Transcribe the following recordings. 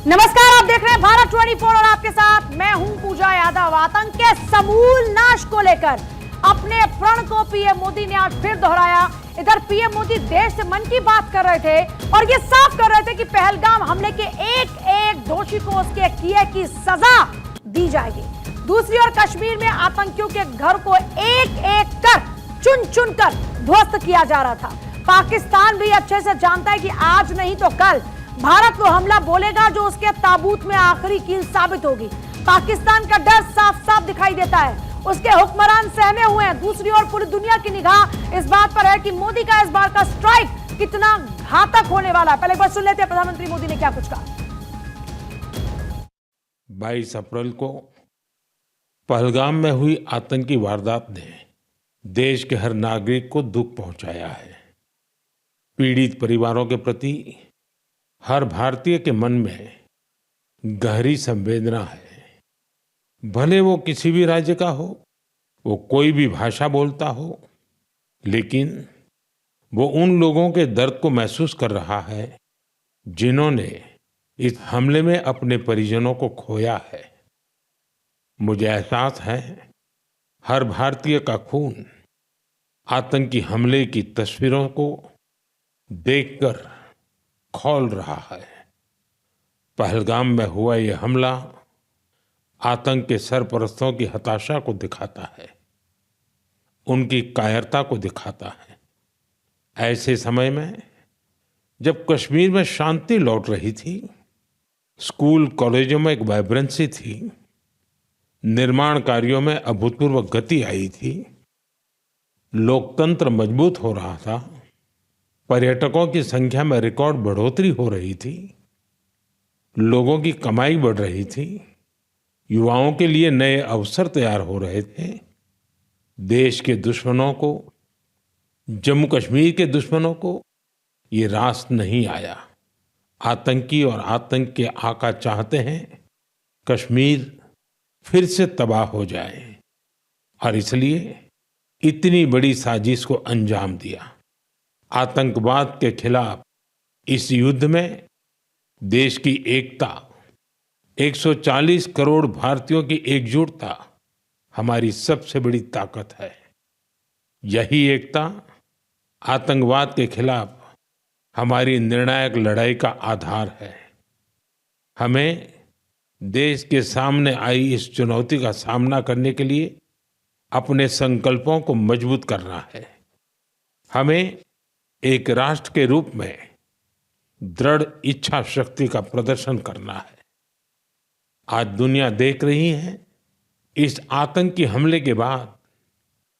नमस्कार, आप देख रहे हैं भारत 24 और आपके साथ मैं हूं पूजा यादव। आतंक के समूल नाश को लेकर अपने प्रण को पीएम मोदी ने आज फिर दोहराया। इधर पीएम मोदी देश से मन की बात कर रहे थे और ये साफ कर रहे थे कि पहलगाम हमले के एक एक दोषी को उसके किए की सजा दी जाएगी। दूसरी ओर कश्मीर में आतंकियों के घर को एक एक कर चुन चुन कर ध्वस्त किया जा रहा था। पाकिस्तान भी अच्छे से जानता है कि आज नहीं तो कल भारत वो हमला बोलेगा जो उसके ताबूत में आखिरी कील साबित होगी। पाकिस्तान का डर साफ साफ दिखाई देता है, उसके हुक्मरान सहमे हुए हैं। दूसरी ओर पूरी दुनिया की निगाह इस बात पर है कि मोदी का इस बार का स्ट्राइक कितना घातक होने वाला है। पहले एक बार सुन लेते हैं प्रधानमंत्री मोदी ने क्या कुछ कहा। 22 अप्रैल को पहलगाम में हुई आतंकी वारदात ने देश के हर नागरिक को दुख पहुंचाया है। पीड़ित परिवारों के प्रति हर भारतीय के मन में गहरी संवेदना है। भले वो किसी भी राज्य का हो, वो कोई भी भाषा बोलता हो, लेकिन वो उन लोगों के दर्द को महसूस कर रहा है जिन्होंने इस हमले में अपने परिजनों को खोया है। मुझे एहसास है हर भारतीय का खून आतंकी हमले की तस्वीरों को देखकर खौल रहा है। पहलगाम में हुआ यह हमला आतंक के सरपरस्तों की हताशा को दिखाता है, उनकी कायरता को दिखाता है। ऐसे समय में जब कश्मीर में शांति लौट रही थी, स्कूल कॉलेजों में एक वाइब्रेंसी थी, निर्माण कार्यों में अभूतपूर्व गति आई थी, लोकतंत्र मजबूत हो रहा था, पर्यटकों की संख्या में रिकॉर्ड बढ़ोतरी हो रही थी, लोगों की कमाई बढ़ रही थी, युवाओं के लिए नए अवसर तैयार हो रहे थे। देश के दुश्मनों को, जम्मू कश्मीर के दुश्मनों को ये रास नहीं आया। आतंकी और आतंक के आका चाहते हैं कश्मीर फिर से तबाह हो जाए और इसलिए इतनी बड़ी साजिश को अंजाम दिया। आतंकवाद के खिलाफ इस युद्ध में देश की एकता, 140 करोड़ भारतीयों की एकजुटता हमारी सबसे बड़ी ताकत है। यही एकता आतंकवाद के खिलाफ हमारी निर्णायक लड़ाई का आधार है। हमें देश के सामने आई इस चुनौती का सामना करने के लिए अपने संकल्पों को मजबूत करना है। हमें एक राष्ट्र के रूप में दृढ़ इच्छा शक्ति का प्रदर्शन करना है। आज दुनिया देख रही है, इस आतंकी हमले के बाद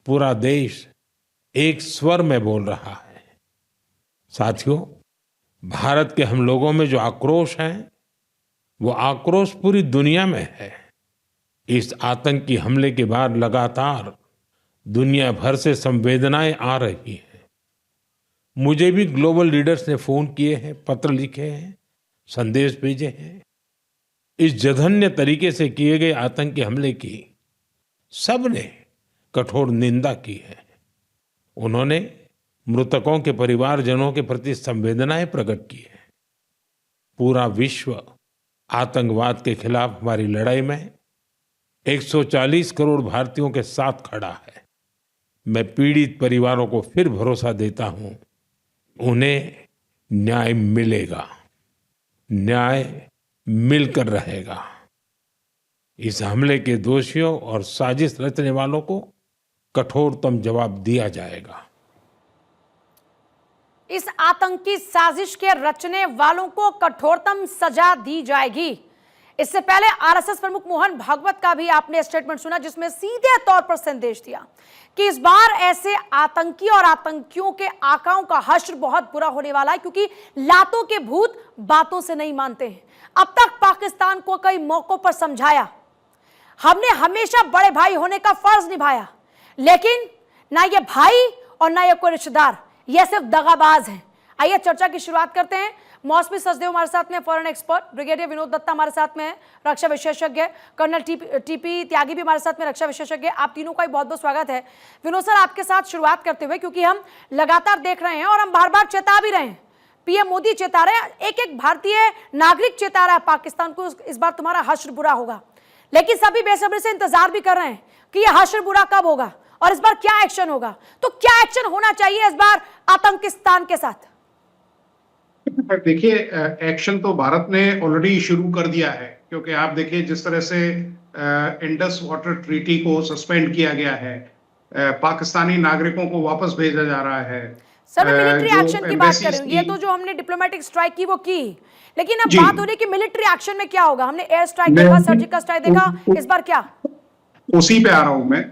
पूरा देश एक स्वर में बोल रहा है। साथियों, भारत के हम लोगों में जो आक्रोश है, वो आक्रोश पूरी दुनिया में है। इस आतंकी हमले के बाद लगातार दुनिया भर से संवेदनाएं आ रही हैं। मुझे भी ग्लोबल लीडर्स ने फोन किए हैं, पत्र लिखे हैं, संदेश भेजे हैं। इस जघन्य तरीके से किए गए आतंकी हमले की सबने कठोर निंदा की है। उन्होंने मृतकों के परिवारजनों के प्रति संवेदनाएं प्रकट की है। पूरा विश्व आतंकवाद के खिलाफ हमारी लड़ाई में 140 करोड़ भारतीयों के साथ खड़ा है। मैं पीड़ित परिवारों को फिर भरोसा देता हूं, उन्हें न्याय मिलेगा, न्याय मिलकर रहेगा। इस हमले के दोषियों और साजिश रचने वालों को कठोरतम जवाब दिया जाएगा। इस आतंकी साजिश के रचने वालों को कठोरतम सजा दी जाएगी। इससे पहले आरएसएस प्रमुख मोहन भागवत का भी आपने स्टेटमेंट सुना, जिसमें सीधे तौर पर संदेश दिया कि इस बार ऐसे आतंकी और आतंकियों के आकाओं का हश्र बहुत बुरा होने वाला है, क्योंकि लातों के भूत बातों से नहीं मानते हैं। अब तक पाकिस्तान को कई मौकों पर समझाया, हमने हमेशा बड़े भाई होने का फर्ज निभाया, लेकिन ना ये भाई और ना ये कोई रिश्तेदार, ये सिर्फ दगाबाज हैं। आइए चर्चा की शुरुआत करते हैं। मौसमी सचदेव हमारे साथ में, foreign expert brigadier Vinod Dutta हमारे साथ में है, रक्षा विशेषज्ञ, कर्नल टीपी त्यागी भी हमारे साथ में, रक्षा विशेषज्ञ। आप तीनों का बहुत बहुत स्वागत है। विनोद सर, आपके साथ शुरुआत करते हुए, क्योंकि हम लगातार देख रहे हैं और हम बार बार चेता भी रहे हैं पीएम मोदी चेता रहे हैं, एक एक भारतीय नागरिक चेता रहा है पाकिस्तान को, इस बार तुम्हारा हश्र बुरा होगा। लेकिन सभी बेसब्री से इंतजार भी कर रहे हैं कि यह हश्र बुरा कब होगा और इस बार क्या एक्शन होगा। तो क्या एक्शन होना चाहिए इस बार आतंकिस्तान के साथ? देखिए, एक्शन तो भारत ने ऑलरेडी शुरू कर दिया है, क्योंकि आप देखिए जिस तरह से इंडस वाटर ट्रीटी को सस्पेंड किया गया है, पाकिस्तानी नागरिकों को वापस भेजा जा रहा है। सर मैं मिलिट्री जो एक्शन की बात कर रही हूँ, ये embassies तो जो हमने डिप्लोमेटिक स्ट्राइक की वो की, लेकिन अब जी। बात हो रही है कि मिलिट्री एक्शन में क्या होगा। हमने एयर स्ट्राइक मैं- देखा, सर्जिकल स्ट्राइक देखा, इस बार क्या? उसी पे आ रहा हूं मैं।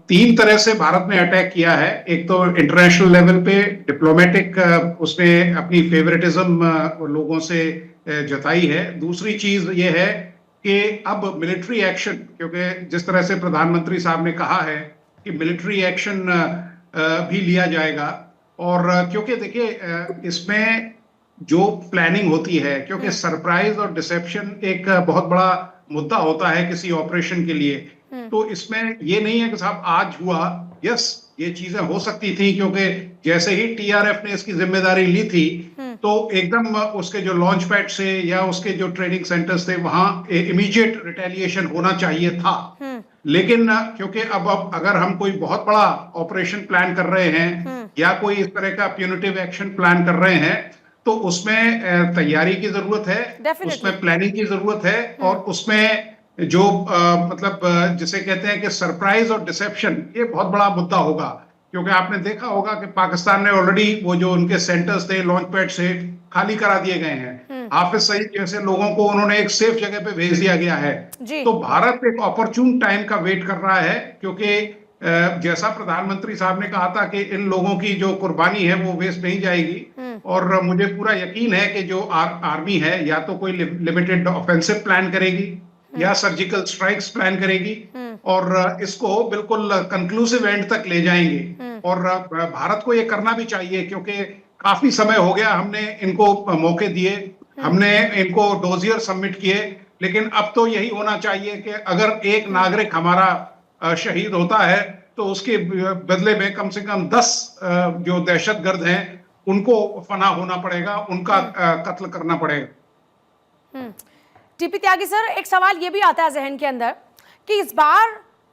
तीन तरह से भारत ने अटैक किया है। एक तो इंटरनेशनल लेवल पे डिप्लोमेटिक, उसने अपनी फेवरेटिज्म लोगों से जताई है। दूसरी चीज ये है कि अब मिलिट्री एक्शन, क्योंकि जिस तरह से प्रधानमंत्री साहब ने कहा है कि मिलिट्री एक्शन भी लिया जाएगा, और क्योंकि देखिए इसमें जो प्लानिंग होती है, क्योंकि सरप्राइज और डिसेप्शन एक बहुत बड़ा मुद्दा होता है किसी ऑपरेशन के लिए, तो इसमें ये नहीं है कि साहब आज हुआ, यस ये चीजें हो सकती थी, क्योंकि जैसे ही टीआरएफ ने इसकी जिम्मेदारी ली थी तो एकदम उसके जो लॉन्च पैड से या उसके जो ट्रेनिंग सेंटर्स थे वहां इमीडिएट रिटेलिएशन होना चाहिए था। लेकिन क्योंकि अब अगर हम कोई बहुत बड़ा ऑपरेशन प्लान कर रहे हैं या कोई इस तरह का प्यूनिटिव एक्शन प्लान कर रहे हैं, तो उसमें तैयारी की जरूरत है, Definitely. उसमें प्लानिंग की जरूरत है, और उसमें जो मतलब जिसे कहते हैं कि सरप्राइज और डिसेप्शन, ये बहुत बड़ा मुद्दा होगा। क्योंकि आपने देखा होगा कि पाकिस्तान ने ऑलरेडी वो जो उनके सेंटर्स थे लॉन्च पैड से खाली करा दिए गए हैं। हाफिज सईद जैसे लोगों को उन्होंने एक सेफ जगह पे भेज दिया गया है। जी। तो भारत एक अपॉर्चून टाइम का वेट कर रहा है, क्योंकि जैसा प्रधानमंत्री साहब ने कहा था कि इन लोगों की जो कुर्बानी है वो वेस्ट नहीं जाएगी, और मुझे पूरा यकीन है कि जो आर्मी है या तो कोई लिमिटेड ऑफेंसिव प्लान करेगी या सर्जिकल स्ट्राइक्स प्लान करेगी, और इसको बिल्कुल कंक्लूसिव एंड तक ले जाएंगे। और भारत को ये करना भी चाहिए, क्योंकि काफी समय हो गया हमने इनको मौके दिए, हमने इनको डोजियर सबमिट किए, लेकिन अब तो यही होना चाहिए कि अगर एक नागरिक हमारा शहीद होता है तो उसके बदले में कम से कम 10 जो दहशतगर्द हैं उनको फना होना पड़ेगा, उनका कत्ल करना पड़ेगा। टीपी त्यागी सर, एक सवाल ये भी आता है जहन के अंदर कि इस बार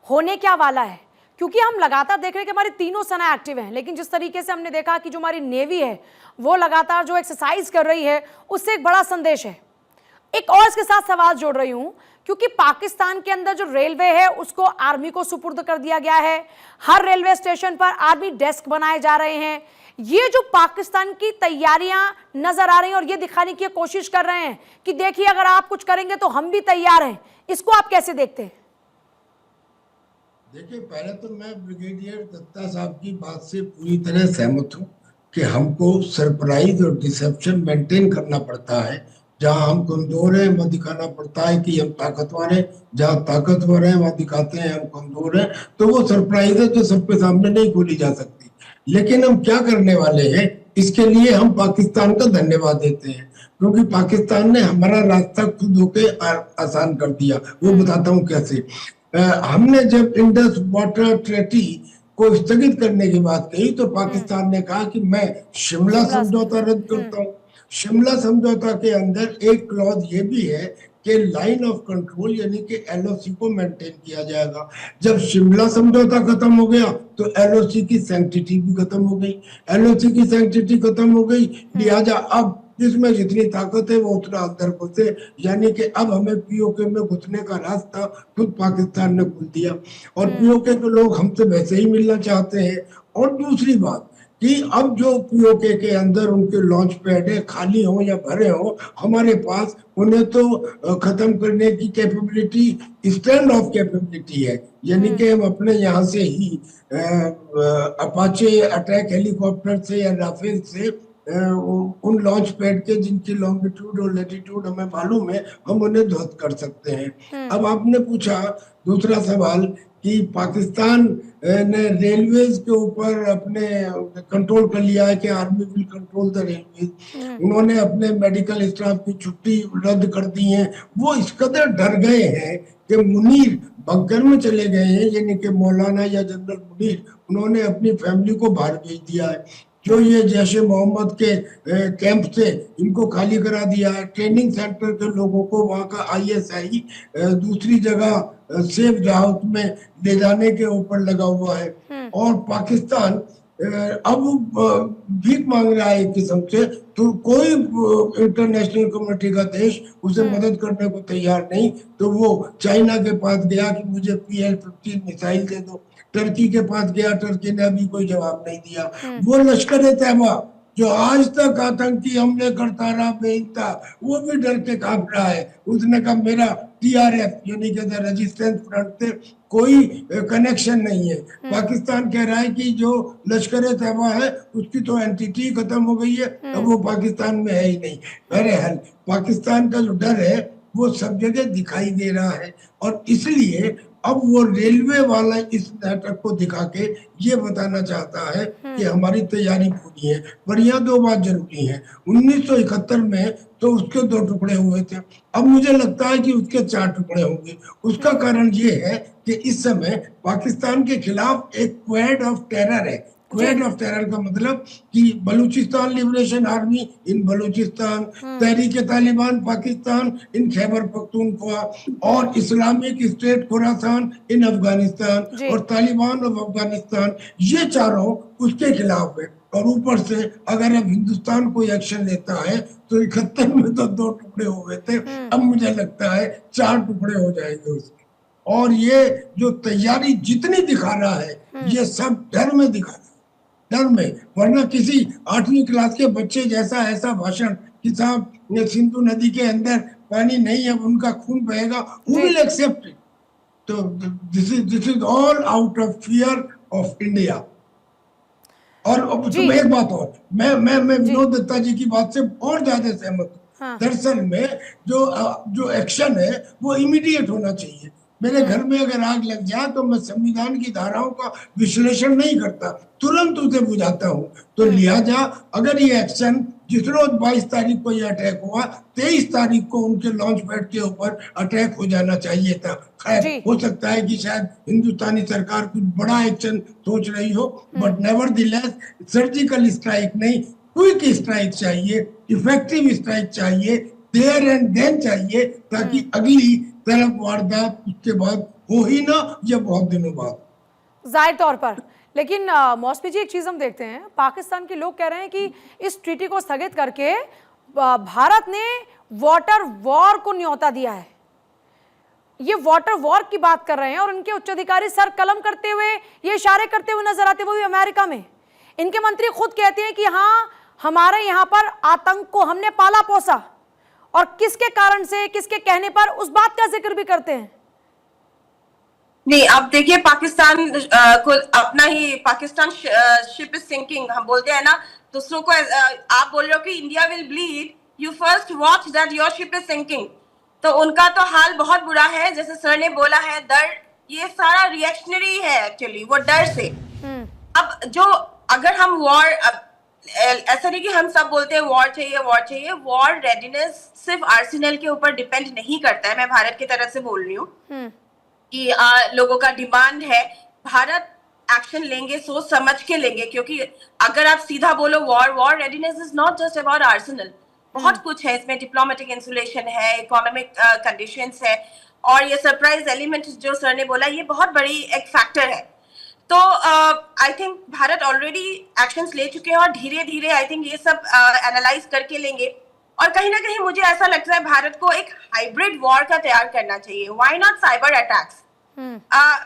होने क्या वाला है, क्योंकि हम लगातार देख रहे हैं कि हमारी तीनों सेना एक्टिव हैं, लेकिन जिस तरीके से हमने देखा कि जो हमारी नेवी है वो लगातार जो एक्सरसाइज कर रही है, उससे एक बड़ा संदेश है। एक और इसके साथ सवाल जोड़ रही हूं, क्योंकि पाकिस्तान के अंदर जो रेलवे है उसको आर्मी को सुपुर्द कर दिया गया है, हर रेलवे स्टेशन पर आर्मी डेस्क बनाए जा रहे हैं। ये जो पाकिस्तान की तैयारियां नजर आ रही हैं और ये दिखाने की कोशिश कर रहे हैं कि देखिए अगर आप कुछ करेंगे तो हम भी तैयार हैं, इसको आप कैसे देखते हैं? देखिए, पहले तो मैं ब्रिगेडियर दत्ता साहब की बात से पूरी तरह सहमत हूँ कि हमको सरप्राइज और डिसेप्शन मेंटेन करना पड़ता है। जहां हम कमजोर हैं वहां दिखाना पड़ता है कि हम ताकतवर हैं, जहां ताकतवर हैं वहां दिखाते हैं हम कमजोर हैं। तो वो सरप्राइज है जो सबके सामने नहीं खोली जा सकती। लेकिन हम क्या करने वाले हैं, इसके लिए हम पाकिस्तान का धन्यवाद देते हैं, क्योंकि पाकिस्तान ने हमारा रास्ता खुद होके आसान कर दिया। वो बताता हूँ कैसे। हमने जब इंडस वाटर ट्रीटी को स्थगित करने की बात कही तो पाकिस्तान ने कहा कि मैं शिमला समझौता रद्द करता हूँ। शिमला समझौता के अंदर एक क्लॉज ये भी है कि लाइन ऑफ कंट्रोल यानी कि एलओसी को मेंटेन किया जाएगा। जब शिमला समझौता खत्म हो गया तो एलओसी की सैंक्टिटी भी खत्म हो गई। एलओसी की सैंक्टिटी खत्म हो गई, लिहाजा अब जिसमें जितनी ताकत है वो उतना अंदर घुसे, यानी कि अब हमें पीओके में घुसने का रास्ता खुद पाकिस्तान ने खोल दिया। और पीओके के लोग हमसे वैसे ही मिलना चाहते हैं। और दूसरी बात कि अब जो पीओके के अंदर उनके लॉन्च पैड है, खाली हो या भरे हो, हमारे पास उन्हें तो खत्म करने की कैपेबिलिटी, स्टैंड ऑफ कैपेबिलिटी है। यानी कि हम अपने यहाँ से ही अपाचे अटैक हेलीकॉप्टर से या राफेल से उन लॉन्च पैड के जिनकी लॉन्गिट्यूड और लैटिट्यूड हमें मालूम है, हम उन्हें ध्वस्त कर सकते हैं। अब आपने पूछा दूसरा सवाल कि पाकिस्तान ने रेलवेज के ऊपर अपने कंट्रोल कर लिया है कि army will control the railways. उन्होंने अपने मेडिकल स्टाफ की छुट्टी रद्द कर दी है। वो इस कदर डर गए हैं कि मुनीर बंकर में चले गए हैं, यानी कि मौलाना या जनरल मुनीर, उन्होंने अपनी फैमिली को बाहर भेज दिया है। जो ये जैसे मोहम्मद के कैंप से इनको खाली करा दिया है, ट्रेनिंग सेंटर के लोगों को वहां का आईएसआई दूसरी जगह सेफ जहाज में ले जाने के ऊपर लगा हुआ है। और पाकिस्तान अब भीख मांग रहा है एक किस्म से, तो कोई इंटरनेशनल कम्युनिटी का देश उसे मदद करने को तैयार नहीं, तो वो चाइना के पास गया कि मुझे PL-15 मिसाइल दे दो, टर्की के पास गया, टर्की ने अभी कोई जवाब नहीं दिया। वो लश्कर तैयबा जो आज तक आतंकी हमले करता रहा बेइंतहा, वो भी डर के कांप रहा है। उसने कहा मेरा TRF यानी कि रेजिस्टेंस फ्रंट से कोई कनेक्शन नहीं है। पाकिस्तान कह रहा है कि जो लश्कर तैयबा है उसकी तो एंटिटी खत्म हो गई है, अब वो पाकिस्तान में है ही नहीं। बहरहाल पाकिस्तान का जो डर है वो सब जगह दिखाई दे रहा है, और इसलिए अब वो रेलवे वाला इस नाटक को दिखा के ये बताना चाहता है कि हमारी तैयारी पूरी है। पर यहाँ दो बात जरूरी है, 1971 में तो उसके 2 टुकड़े हुए थे, अब मुझे लगता है कि उसके 4 टुकड़े होंगे। उसका कारण ये है कि इस समय पाकिस्तान के खिलाफ एक क्वेड ऑफ टेरर है। क्वेड ऑफ टेरर का मतलब कि Balochistan Liberation Army in Balochistan, Tehrik Taliban Pakistan in Khyber Pakhtunkhwa, और Islamic State Khorasan in Afghanistan, और तालिबान ऑफ अफगानिस्तान, ये चारों उसके खिलाफ है। और ऊपर से अगर अब हिंदुस्तान कोई एक्शन लेता है तो 71 में तो 2 टुकड़े हुए थे, अब मुझे लगता है 4 टुकड़े हो जाएंगे उसके। और ये जो तैयारी जितनी दिखा रहा है ये सब डर में दिखा रहा है, डर में। वरना किसी 8वीं क्लास के बच्चे जैसा ऐसा भाषण कि साहब सिंधु नदी के अंदर पानी नहीं है, उनका खून बहेगा, who will accept it? तो this is all out of fear of India. और तुम एक बात और, मैं विनोद दत्ता जी की बात से और ज्यादा सहमत हूँ। दरअसल में जो एक्शन है वो इमीडिएट होना चाहिए। मेरे घर में अगर आग लग जाए तो मैं संविधान की धाराओं का विश्लेषण नहीं करता, तुरंत उसे बुझाता हूँ। तो लिहाजा अगर ये एक्शन जिस रोज 22 तारीख को ये अटैक हुआ, 23 तारीख को उनके लॉन्च पैड के ऊपर अटैक हो जाना चाहिए था। खैर हो सकता है कि शायद हिंदुस्तानी सरकार कुछ बड़ा एक्शन सोच रही हो, बट नेवरदलेस सर्जिकल स्ट्राइक नहीं, क्विक स्ट्राइक चाहिए, इफेक्टिव स्ट्राइक चाहिए, देयर एंड देन चाहिए, ताकि अगली तरफ वारदात उसके बाद हो ही ना, या बहुत दिनों बाद। जाहिर तौर पर। लेकिन मौसमी जी एक चीज हम देखते हैं, पाकिस्तान के लोग कह रहे हैं कि इस ट्रीटी को स्थगित करके भारत ने वाटर वॉर को न्योता दिया है। ये वाटर वॉर की बात कर रहे हैं और उनके उच्चाधिकारी सर कलम करते हुए ये इशारे करते हुए नजर आते, वो भी अमेरिका में। इनके मंत्री खुद कहते हैं कि हाँ, हमारे यहाँ पर आतंक को हमने पाला पोसा, और किसके कारण से, किसके कहने पर, उस बात का जिक्र भी करते हैं। नहीं, आप देखिए पाकिस्तान को अपना ही पाकिस्तान शिप इज सिंकिंग हम बोलते हैं ना, दूसरों को आप बोल रहे हो कि India will bleed, you first watch that your ship is sinking. तो उनका तो हाल बहुत बुरा है, जैसे सर ने बोला है, डर, ये सारा रिएक्शनरी है एक्चुअली, वो डर से। अब जो अगर हम वॉर, ऐसा नहीं कि हम सब बोलते हैं वॉर चाहिए वॉर चाहिए, वॉर रेडीनेस सिर्फ आर्सेनल के ऊपर डिपेंड नहीं करता है। मैं भारत की तरफ से बोल रही हूँ कि लोगों का डिमांड है, भारत एक्शन लेंगे, सोच समझ के लेंगे, क्योंकि अगर आप सीधा बोलो war readiness is not just about Arsenal, बहुत कुछ है इसमें, डिप्लोमेटिक इंसुलेशन है, इकोनॉमिक कंडीशंस है, और ये सरप्राइज एलिमेंट जो सर ने बोला, ये बहुत बड़ी एक फैक्टर है। तो I think Bharat already actions ले चुके हैं और धीरे धीरे आई थिंक ये सब एनालाइज करके लेंगे। और कहीं ना कहीं मुझे ऐसा लगता है भारत को एक हाइब्रिड वॉर का तैयार करना चाहिए। Why not cyber attacks,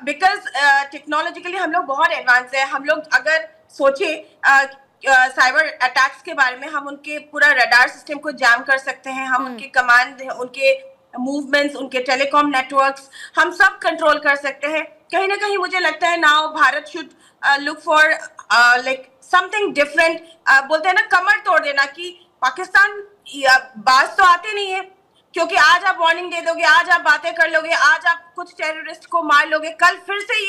because technologically हम लोग बहुत एडवांस है। हम लोग अगर सोचे साइबर अटैक्स के बारे में, हम उनके पूरा रडार सिस्टम को जैम कर सकते हैं, हम उनके कमांड, उनके मूवमेंट्स, उनके टेलीकॉम नेटवर्क्स, हम सब कंट्रोल कर सकते हैं। कहीं ना कहीं मुझे लगता है now Bharat should look for like something different. बोलते हैं ना, कमर तोड़ देना, कि पाकिस्तान बाज तो आते नहीं है, क्योंकि आज आप वार्निंग दे दोगे, आज आप बातें कर लोगे, आज आप कुछ टेररिस्ट को मार लोगे, कल फिर से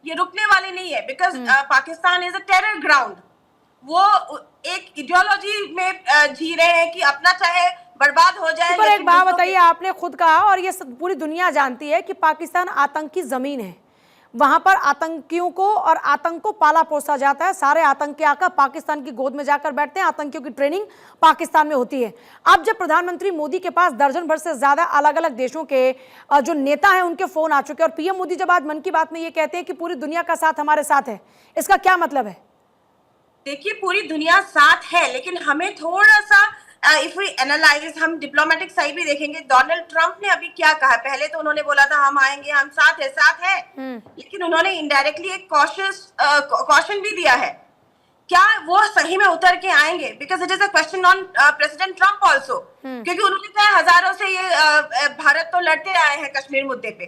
ये रुकने वाले नहीं है, because Pakistan is a terror ground. वो एक इडियोलॉजी में जी रहे हैं कि अपना चाहे बर्बाद हो जाए। पर एक बात बताइए, आपने खुद कहा और ये पूरी दुनिया जानती है कि पाकिस्तान आतंक की जमीन है। वहां पर आतंकियों को और आतंक को पाला पोसा जाता है। सारे आतंकी आकर पाकिस्तान की गोद में जाकर बैठते हैं, आतंकियों की ट्रेनिंग पाकिस्तान में होती है। अब जब प्रधानमंत्री मोदी के पास दर्जन भर से ज्यादा अलग अलग देशों के जो नेता हैं उनके फोन आ चुके हैं, और पीएम मोदी जब आज मन की बात में ये कहते हैं कि पूरी दुनिया का साथ हमारे साथ है, इसका क्या मतलब है? देखिए, पूरी दुनिया साथ है, लेकिन हमें थोड़ा सा इफ वी एनालाइज, हम डिप्लोमेटिक साइड भी देखेंगे। डोनाल्ड ट्रंप ने अभी क्या कहा, पहले तो उन्होंने बोला था हम आएंगे, हम साथ है, लेकिन उन्होंने इनडायरेक्टली एक कॉशन भी दिया है। क्या वो सही में उतर के आएंगे? Because it is a question on president Trump also, क्योंकि उन्होंने कहा हजारों से ये भारत तो लड़ते आए हैं कश्मीर मुद्दे पे।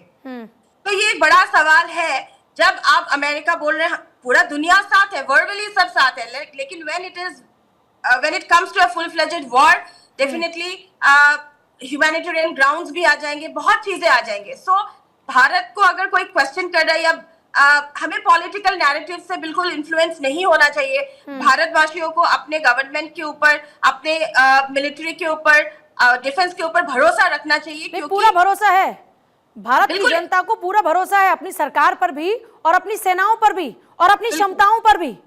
तो ये एक बड़ा सवाल है। जब आप अमेरिका बोल रहे हैं पूरा दुनिया साथ है, वर्बली सब साथ है, लेकिन when it comes to a full-fledged war, definitely humanitarian grounds भी आ जाएंगे, बहुत चीजें आ जाएंगे। So भारत को अगर कोई क्वेश्चन कर रहा है या हमें पॉलिटिकल नैरेटिव से बिल्कुल इन्फ्लुएंस नहीं होना चाहिए। भारतवासियों को अपने गवर्नमेंट के ऊपर, अपने मिलिट्री के ऊपर, डिफेंस के ऊपर भरोसा रखना चाहिए, क्योंकि पूरा भरोसा है भारत की जनता को, पूरा भरोसा है अपनी सरकार पर भी और अपनी सेनाओं पर भी और अपनी क्षमताओं पर भी।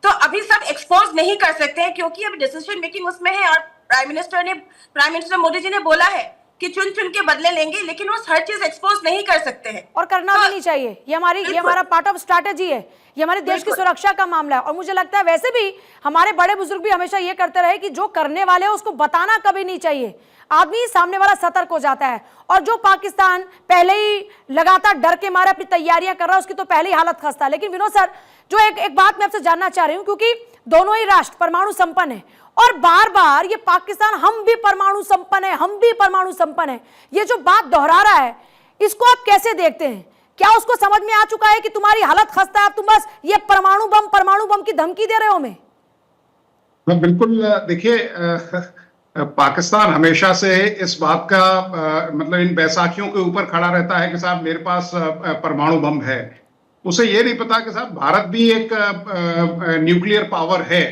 तो अभी सब एक्सपोज नहीं कर सकते हैं, क्योंकि अभी डिसीजन मेकिंग उसमें है, और प्राइम मिनिस्टर मोदी जी ने बोला है कि चुन चुन के बदले लेंगे, लेकिन वो हर चीज एक्सपोज नहीं कर सकते हैं और करना भी नहीं चाहिए। ये हमारा पार्ट ऑफ स्ट्रैटेजी है, ये हमारे देश की सुरक्षा का मामला है। और मुझे लगता है वैसे भी हमारे बड़े बुजुर्ग भी हमेशा ये करते रहे कि जो करने वाले हैं उसको बताना कभी नहीं चाहिए, आदमी सामने वाला सतर्क हो जाता है। और जो पाकिस्तान पहले ही लगातार डर के मारे अपनी तैयारियां कर रहा है, उसकी तो पहले ही हालत खस्ता है। लेकिन विनोद सर, जो एक बात मैं आपसे जानना चाह रही हूं, क्योंकि दोनों ही राष्ट्र परमाणु संपन्न है और बार बार ये पाकिस्तान हम भी परमाणु संपन्न है, हम भी परमाणु संपन्न है, ये जो बात दोहरा रहा है, इसको आप कैसे देखते हैं? क्या उसको समझ में आ चुका है कि तुम्हारी हालत खस्ता है, अब तुम बस ये परमाणु बम की धमकी दे रहे हो हमें? बिल्कुल। देखिए, पाकिस्तान हमेशा से इस बात का मतलब इन बैसाखियों के ऊपर खड़ा रहता है कि साहब मेरे पास परमाणु बम है। उसे ये नहीं पता कि साहब भारत भी एक न्यूक्लियर पावर है,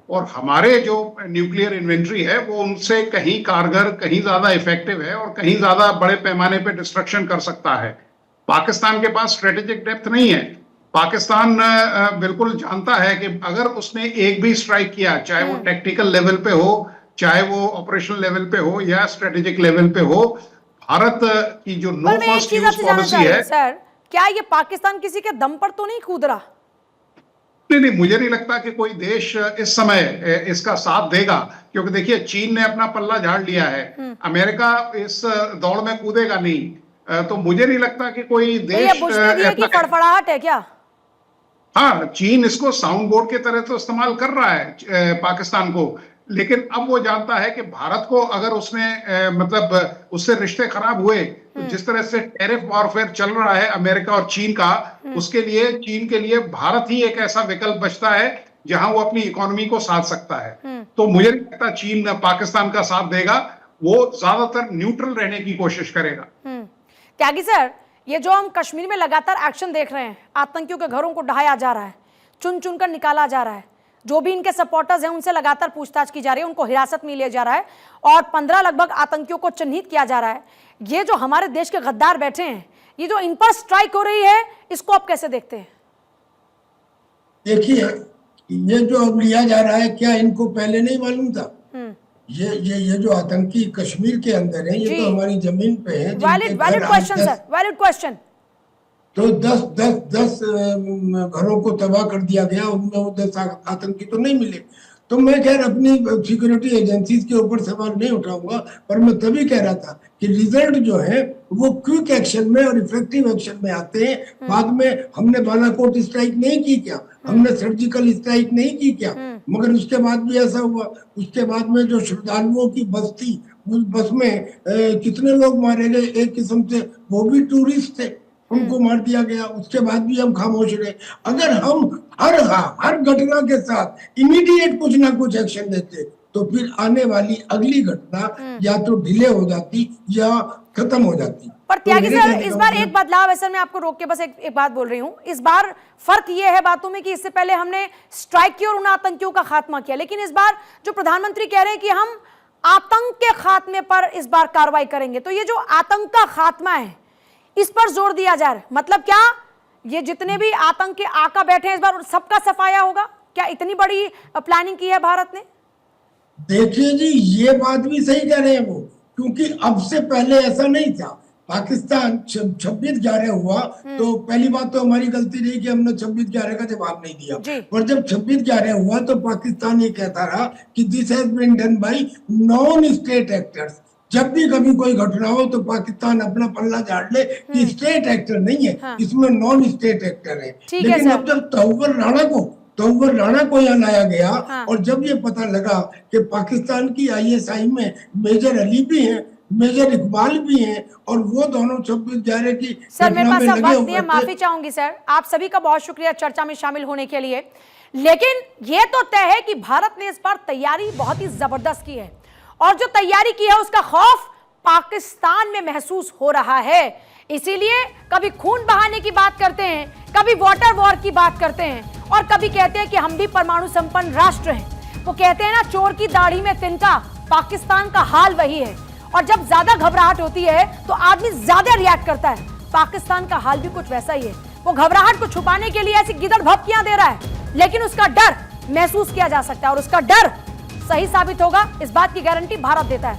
और हमारे जो न्यूक्लियर इन्वेंट्री है वो उनसे कहीं कारगर, कहीं ज्यादा इफेक्टिव है और कहीं ज्यादा बड़े पैमाने पे डिस्ट्रक्शन कर सकता है। पाकिस्तान के पास स्ट्रेटेजिक डेप्थ नहीं है। पाकिस्तान बिल्कुल जानता है कि अगर उसने एक भी स्ट्राइक किया, चाहे वो टेक्टिकल लेवल पे हो, चाहे वो ऑपरेशनल लेवल पे हो या स्ट्रेटेजिक लेवल पे हो, भारत की जो नो फर्स्ट यूज पॉलिसी है। सर, क्या ये पाकिस्तान किसी के दम पर तो नहीं कूद रहा? नहीं, मुझे नहीं लगता कि कोई देश इस समय इसका साथ देगा, क्योंकि देखिए चीन ने अपना पल्ला झाड़ लिया है, अमेरिका इस दौड़ में कूदेगा नहीं। तो मुझे नहीं लगता कि कोई देश की फड़फड़ाहट है क्या? हाँ, चीन इसको साउंड बोर्ड के तरह तो इस्तेमाल कर रहा है पाकिस्तान को, लेकिन अब वो जानता है कि भारत को अगर उसने मतलब उससे रिश्ते खराब हुए, तो जिस तरह से टैरिफ वॉरफेयर चल रहा है अमेरिका और चीन का, उसके लिए चीन के लिए भारत ही एक ऐसा विकल्प बचता है जहां वो अपनी इकोनॉमी को साध सकता है। तो मुझे नहीं लगता चीन पाकिस्तान का साथ देगा, वो ज्यादातर न्यूट्रल रहने की कोशिश करेगा। त्यागी सर, ये जो हम कश्मीर में लगातार एक्शन देख रहे हैं, आतंकियों के घरों को ढहाया जा रहा है, चुन चुन कर निकाला जा रहा है, जो भी इनके सपोर्टर्स हैं उनसे लगातार पूछताछ की जा रही है, उनको हिरासत में लिया जा रहा है और 15 लगभग आतंकियों को चिन्हित किया जा रहा है। ये जो हमारे देश के गद्दार बैठे हैं, ये जो इन पर स्ट्राइक हो रही है, इसको आप कैसे देखते हैं? देखिए, ये जो अब लिया जा रहा है, क्या इनको पहले नहीं मालूम था? ये जो आतंकी कश्मीर के अंदर है, ये तो हमारी जमीन पे है। Valid question sir, valid question. तो 10 घरों को तबाह कर दिया गया, उनमें वो 10 आतंकी तो नहीं मिले। तो मैं खैर अपनी सिक्योरिटी एजेंसीज के ऊपर सवाल नहीं उठाऊंगा, पर मैं तभी कह रहा था कि रिजल्ट जो है वो क्विक एक्शन में और इफेक्टिव एक्शन में आते हैं। बाद में हमने बालाकोट स्ट्राइक नहीं की क्या, हमने सर्जिकल स्ट्राइक नहीं की क्या, मगर उसके बाद भी ऐसा हुआ। उसके बाद में जो श्रद्धालुओं की बस थी, उस बस में कितने लोग मारे गए, एक किस्म से वो भी टूरिस्ट थे, उनको मार दिया गया। उसके बाद भी हम खामोश रहे। अगर हम हर घटना के साथ इमीडिएट कुछ ना कुछ एक्शन लेते, तो फिर आने वाली अगली घटना या तो डिले हो जाती या खत्म हो जाती। पर त्यागी सर, इस बार एक बदलाव है सर, मैं आपको रोक के बस एक बात बोल रही हूँ। इस बार फर्क ये है बातों में कि इससे पहले हमने स्ट्राइक की और उन आतंकियों का खात्मा किया, लेकिन इस बार जो प्रधानमंत्री कह रहे हैं कि हम आतंक के खात्मे पर इस बार कार्रवाई करेंगे, तो ये जो आतंक का खात्मा है, इस पर जोर दिया जा रहा है। मतलब क्या, ये जितने भी आतंक के आका बैठे हैं इस बार सबका सफाया होगा? क्या इतनी बड़ी प्लानिंग की है भारत ने? देखिए जी, ये बात भी सही कह रहे हैं वो, क्योंकि अब से पहले ऐसा नहीं था। पाकिस्तान 26/11 हुआ तो पहली बात तो हमारी गलती रही कि हमने 26/11 का जवाब नहीं दिया। और जब 26/11 हुआ तो पाकिस्तान ये कहता रहा कि this has been done by non state actors. जब भी कभी कोई घटना हो तो पाकिस्तान अपना पल्ला झाड़ ले कि स्टेट एक्टर नहीं है, इसमें नॉन स्टेट एक्टर है। लेकिन अब जब तौवर राणा को यहाँ लाया गया और जब ये पता लगा कि पाकिस्तान की ISI में मेजर अली भी हैं, मेजर इकबाल भी हैं और वो दोनों 26/11 की सर मेरे पास अब वक्त नहीं है, माफी चाहूंगी सर। आप सभी का बहुत शुक्रिया चर्चा में शामिल होने के लिए। लेकिन ये तो तय है कि भारत ने इस बार तैयारी बहुत ही जबरदस्त की है और जो तैयारी की है उसका खौफ पाकिस्तान में महसूस हो रहा है। इसीलिए कभी खून बहाने की बात करते हैं, कभी वाटर वॉर की बात करते हैं और कभी कहते हैं कि हम भी परमाणु संपन्न राष्ट्र हैं। वो कहते हैं ना, चोर की दाढ़ी में तिनका। पाकिस्तान का हाल वही है और जब ज्यादा घबराहट होती है तो आदमी ज्यादा रिएक्ट करता है। पाकिस्तान का हाल भी कुछ वैसा ही है। वो घबराहट को छुपाने के लिए ऐसी गिदड़ भपकियां दे रहा है, लेकिन उसका डर महसूस किया जा सकता है और उसका डर सही साबित होगा, इस बात की गारंटी भारत देता है।